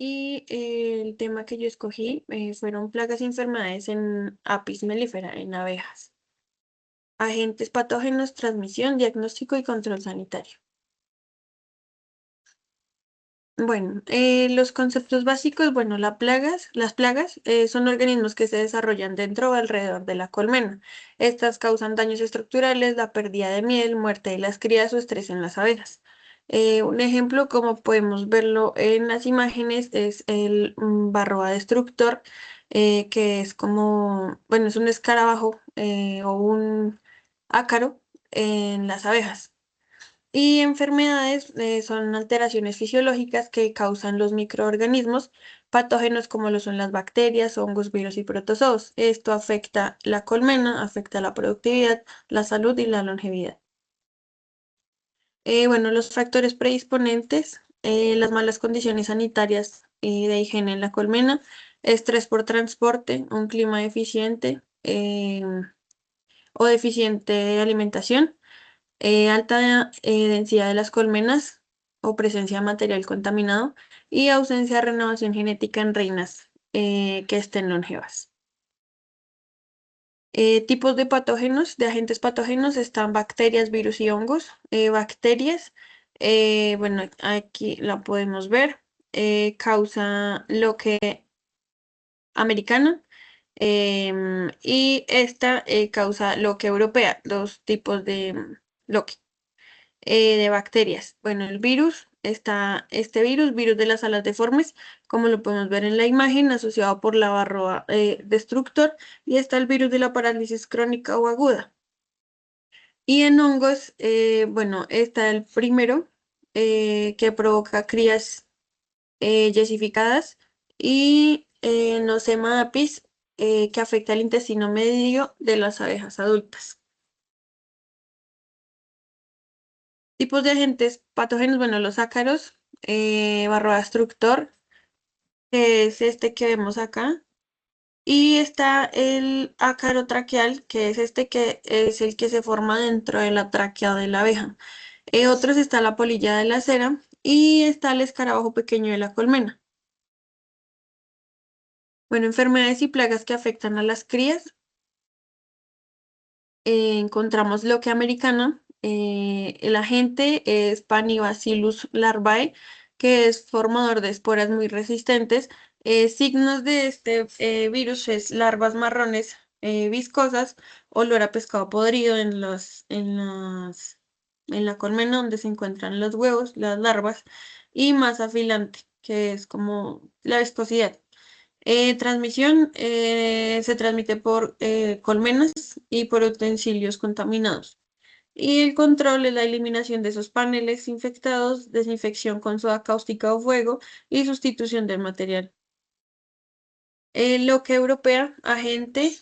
Y el tema que yo escogí fueron plagas y enfermedades en Apis mellifera, en abejas. Agentes patógenos, transmisión, diagnóstico y control sanitario. Bueno, los conceptos básicos, bueno, las plagas son organismos que se desarrollan dentro o alrededor de la colmena. Estas causan daños estructurales, la pérdida de miel, muerte de las crías o estrés en las abejas. Un ejemplo, como podemos verlo en las imágenes, es el varroa destructor, que es como, bueno, es un escarabajo o un ácaro en las abejas. Y enfermedades son alteraciones fisiológicas que causan los microorganismos patógenos como lo son las bacterias, hongos, virus y protozoos. Esto afecta la colmena, afecta la productividad, la salud y la longevidad. Bueno, los factores predisponentes, las malas condiciones sanitarias y de higiene en la colmena, estrés por transporte, un clima deficiente o deficiente de alimentación, alta densidad de las colmenas o presencia de material contaminado y ausencia de renovación genética en reinas que estén longevas. Tipos de patógenos, de agentes patógenos están bacterias, virus y hongos. Bacterias, bueno, aquí la podemos ver, causa lo que americana y esta causa lo que europea, dos tipos de lo que de bacterias. Bueno, el virus está, este virus de las alas deformes, como lo podemos ver en la imagen, asociado por la varroa destructor, y está el virus de la parálisis crónica o aguda. Y en hongos, bueno, está el primero que provoca crías yesificadas y Nosema apis que afecta el intestino medio de las abejas adultas. Tipos de agentes patógenos, bueno, los ácaros, barroa destructor, que es este que vemos acá, y está el ácaro traqueal, que es este que es el que se forma dentro de la tráquea de la abeja. Otros está la polilla de la cera y está el escarabajo pequeño de la colmena. Bueno, enfermedades y plagas que afectan a las crías. Encontramos lo que americana, el agente es Panibacillus larvae, que es formador de esporas muy resistentes. Signos de este virus es larvas marrones viscosas, olor a pescado podrido en la colmena donde se encuentran los huevos, las larvas, y masa afilante, que es como la viscosidad. Transmisión se transmite por colmenas y por utensilios contaminados. Y el control es la eliminación de esos paneles infectados, desinfección con soda cáustica o fuego y sustitución del material. Lo que europea, agente,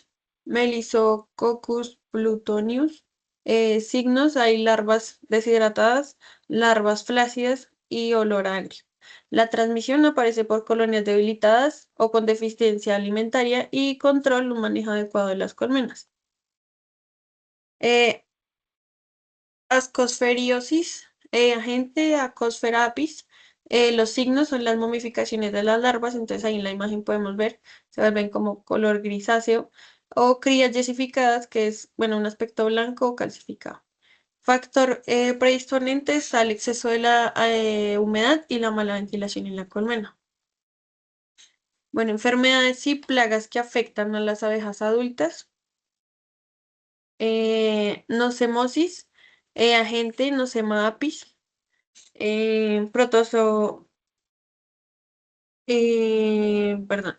Melissococcus plutonius. Signos, hay larvas deshidratadas, larvas flácidas y olor agrio. La transmisión aparece por colonias debilitadas o con deficiencia alimentaria y control, un manejo adecuado de las colmenas. Eh, Ascosferiosis, agente Ascosfera apis. Los signos son las momificaciones de las larvas, entonces ahí en la imagen podemos ver, se vuelven como color grisáceo, o crías yesificadas, que es, bueno, un aspecto blanco o calcificado. Factor predisponente está el exceso de la humedad y la mala ventilación en la colmena. Bueno, enfermedades y plagas que afectan a las abejas adultas. Nocemosis, agente Nosema apis. Protozo, perdón,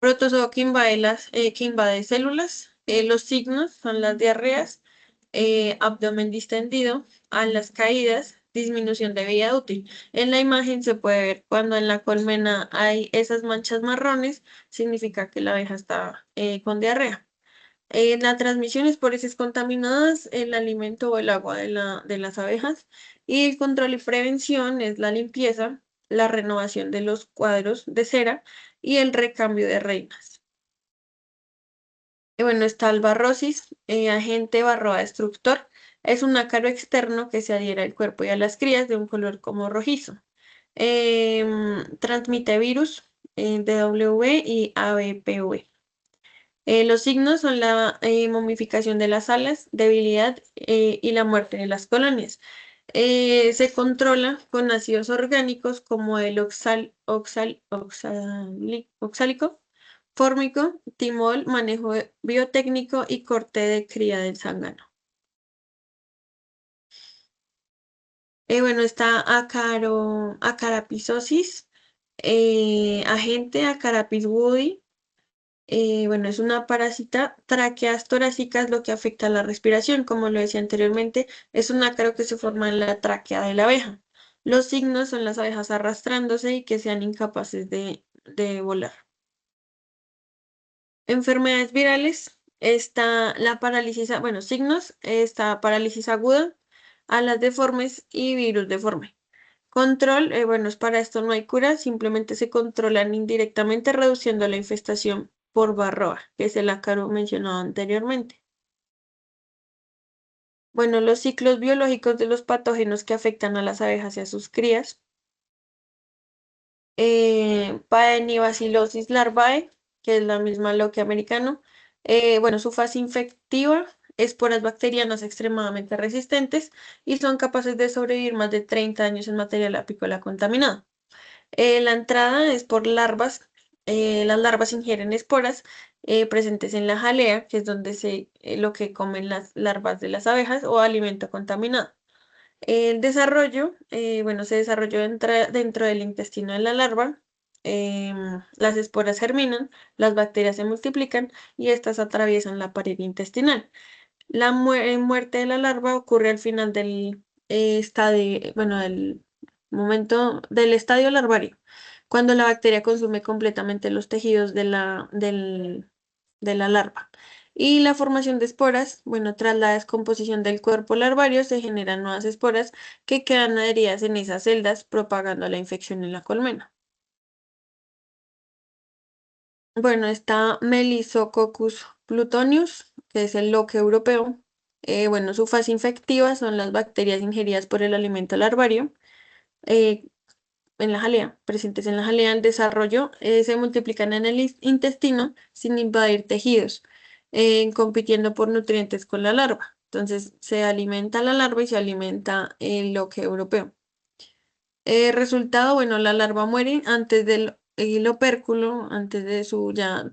protozoa que invade células. Los signos son las diarreas, abdomen distendido, alas caídas, disminución de vida útil. En la imagen se puede ver cuando en la colmena hay esas manchas marrones, significa que la abeja está con diarrea. La transmisión es por heces contaminadas, el alimento o el agua de las abejas. Y el control y prevención es la limpieza, la renovación de los cuadros de cera y el recambio de reinas. Y bueno, está el barrosis, agente barroa destructor. Es un ácaro externo que se adhiere al cuerpo y a las crías de un color como rojizo. Transmite virus, DW y ABPV. Los signos son la momificación de las alas, debilidad y la muerte de las colonias. Se controla con ácidos orgánicos como el oxálico, fórmico, timol, manejo biotécnico y corte de cría del zángano. Bueno, está acarapisosis, agente Acarapis woodi. Bueno, es una parásita tráqueas torácicas, lo que afecta a la respiración. Como lo decía anteriormente, es un ácaro que se forma en la tráquea de la abeja. Los signos son las abejas arrastrándose y que sean incapaces de volar. Enfermedades virales, está la parálisis, bueno, signos, está parálisis aguda, alas deformes y virus deforme. Control, bueno, es para esto no hay cura, simplemente se controlan indirectamente reduciendo la infestación por varroa, que es el ácaro mencionado anteriormente. Bueno, los ciclos biológicos de los patógenos que afectan a las abejas y a sus crías. Paenibacilosis larvae, que es la misma loque americano. Bueno, su fase infectiva, esporas bacterianas extremadamente resistentes y son capaces de sobrevivir más de 30 años en material apícola contaminado. La entrada es por larvas. Las larvas ingieren esporas presentes en la jalea, que es donde lo que comen las larvas de las abejas o alimento contaminado. El desarrollo, bueno, se desarrolló dentro del intestino de la larva. Las esporas germinan, las bacterias se multiplican y estas atraviesan la pared intestinal. La muerte de la larva ocurre al final del estadio, bueno, del momento del estadio larvario, cuando la bacteria consume completamente los tejidos de la larva. Y la formación de esporas, bueno, tras la descomposición del cuerpo larvario se generan nuevas esporas que quedan adheridas en esas celdas, propagando la infección en la colmena. Bueno, está Melissococcus plutonius, que es el loque europeo. Bueno, su fase infectiva son las bacterias ingeridas por el alimento larvario eh, en la jalea, presentes en la jalea. El desarrollo se multiplican en el intestino sin invadir tejidos, compitiendo por nutrientes con la larva. Entonces, se alimenta la larva y se alimenta el loque europeo. Resultado, bueno, la larva muere antes del el opérculo, antes de su ya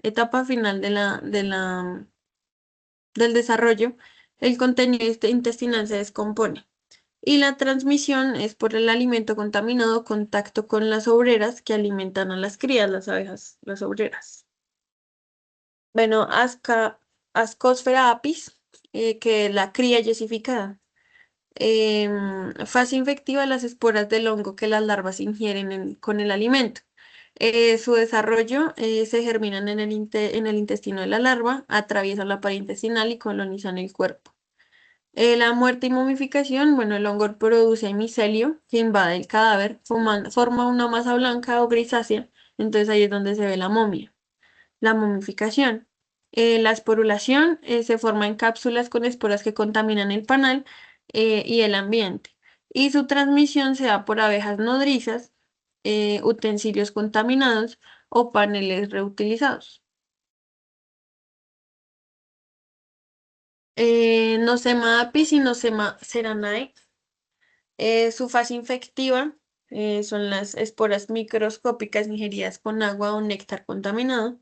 etapa final del desarrollo, el contenido intestinal se descompone. Y la transmisión es por el alimento contaminado, contacto con las obreras que alimentan a las crías, las abejas, las obreras. Bueno, Ascosfera apis, que es la cría yesificada. Fase infectiva, las esporas del hongo que las larvas ingieren con el alimento. Su desarrollo se germinan en el intestino de la larva, atraviesan la pared intestinal y colonizan el cuerpo. La muerte y momificación, bueno, el hongo produce micelio que invade el cadáver, forma una masa blanca o grisácea, entonces ahí es donde se ve la momia. La momificación. La esporulación se forma en cápsulas con esporas que contaminan el panal y el ambiente. Y su transmisión se da por abejas nodrizas, utensilios contaminados o paneles reutilizados. Nosema apis y Nosema ceranae. Su fase infectiva son las esporas microscópicas ingeridas con agua o néctar contaminado.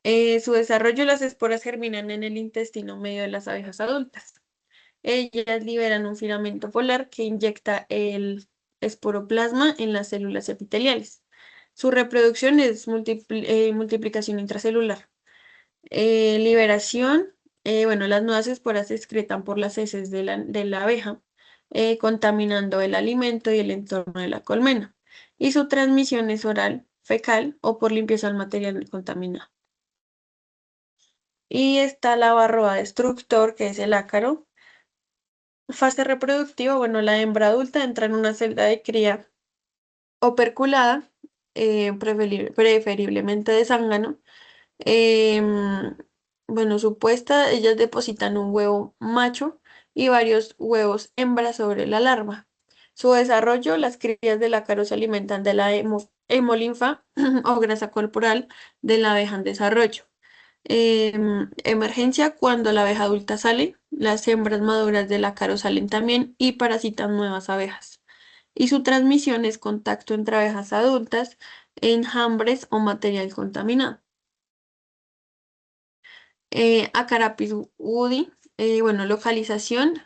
Su desarrollo, las esporas germinan en el intestino medio de las abejas adultas. Ellas liberan un filamento polar que inyecta el esporoplasma en las células epiteliales. Su reproducción es multiplicación intracelular. Liberación, bueno, las nuevas esporas se excretan por las heces de la abeja, contaminando el alimento y el entorno de la colmena. Y su transmisión es oral, fecal o por limpieza al material contaminado. Y está la varroa destructor, que es el ácaro. Fase reproductiva, bueno, la hembra adulta entra en una celda de cría operculada, preferiblemente de zángano. Em, bueno, supuesta, ellas depositan un huevo macho y varios huevos hembra sobre la larva. Su desarrollo, las crías del ácaro se alimentan de la hemolinfa o grasa corporal de la abeja en desarrollo. Emergencia, cuando la abeja adulta sale, las hembras maduras del ácaro salen también y parasitan nuevas abejas. Y su transmisión es contacto entre abejas adultas, enjambres o material contaminado. Acarapis woodi, bueno, localización,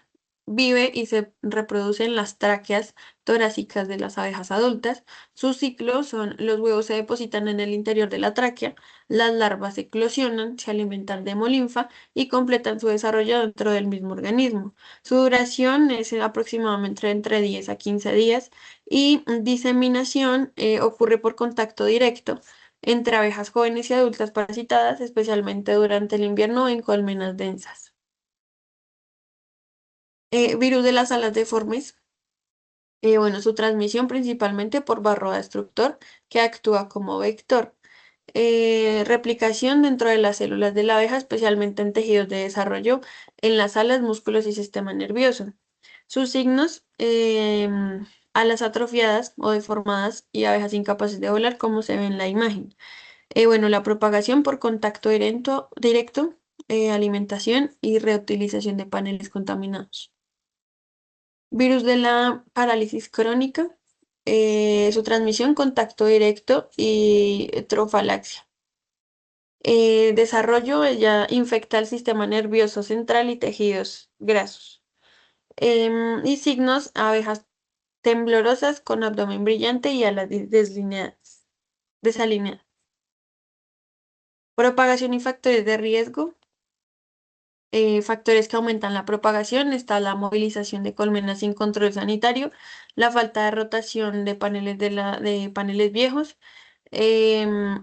vive y se reproduce en las tráqueas torácicas de las abejas adultas. Sus ciclos son: los huevos se depositan en el interior de la tráquea, las larvas eclosionan, se alimentan de hemolinfa y completan su desarrollo dentro del mismo organismo. Su duración es aproximadamente entre 10 a 15 días y diseminación ocurre por contacto directo entre abejas jóvenes y adultas parasitadas, especialmente durante el invierno en colmenas densas. Virus de las alas deformes. Bueno, su transmisión principalmente por varroa destructor que actúa como vector. Replicación dentro de las células de la abeja, especialmente en tejidos de desarrollo, en las alas, músculos y sistema nervioso. Sus signos: alas atrofiadas o deformadas y abejas incapaces de volar, como se ve en la imagen. Bueno, la propagación por contacto directo, alimentación y reutilización de paneles contaminados. Virus de la parálisis crónica, su transmisión, contacto directo y trofalaxia. Desarrollo, ella infecta el sistema nervioso central y tejidos grasos. Y signos: abejas temblorosas con abdomen brillante y alas desalineadas. Propagación y factores de riesgo. Factores que aumentan la propagación: está la movilización de colmenas sin control sanitario, la falta de rotación de paneles, de paneles viejos,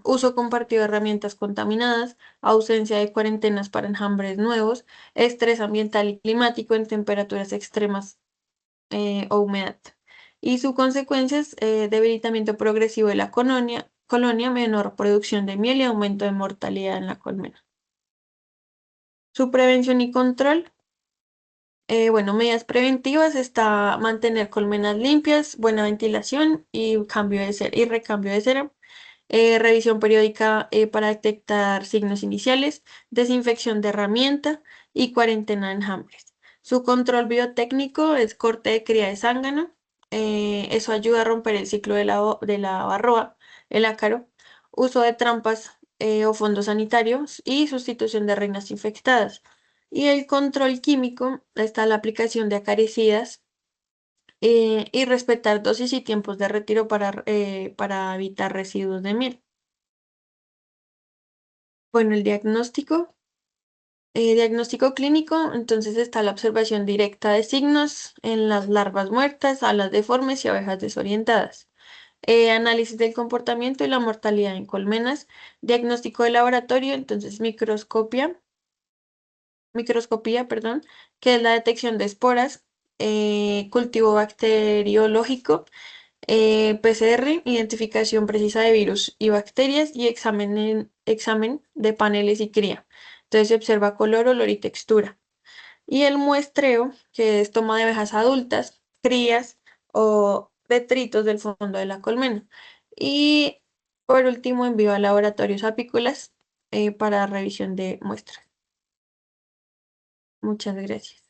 uso compartido de herramientas contaminadas, ausencia de cuarentenas para enjambres nuevos, estrés ambiental y climático en temperaturas extremas o humedad. Y sus consecuencias: debilitamiento progresivo de la colonia, menor producción de miel y aumento de mortalidad en la colmena. Su prevención y control. Bueno, medidas preventivas: está mantener colmenas limpias, buena ventilación y cambio de cera y recambio de cera. Revisión periódica para detectar signos iniciales, desinfección de herramienta y cuarentena de enjambres. Su control biotécnico es corte de cría de zángano. Eso ayuda a romper el ciclo de la varroa, el ácaro. Uso de trampas o fondos sanitarios y sustitución de reinas infectadas. Y el control químico: está la aplicación de acaricidas y respetar dosis y tiempos de retiro para evitar residuos de miel. Bueno, el diagnóstico. Diagnóstico clínico: entonces está la observación directa de signos en las larvas muertas, alas deformes y abejas desorientadas. Análisis del comportamiento y la mortalidad en colmenas. Diagnóstico de laboratorio: entonces microscopía, perdón, que es la detección de esporas. Cultivo bacteriológico, PCR, identificación precisa de virus y bacterias y examen de paneles y cría. Entonces se observa color, olor y textura. Y el muestreo, que es toma de abejas adultas, crías o detritos del fondo de la colmena. Y por último, envío a laboratorios apícolas para revisión de muestras. Muchas gracias.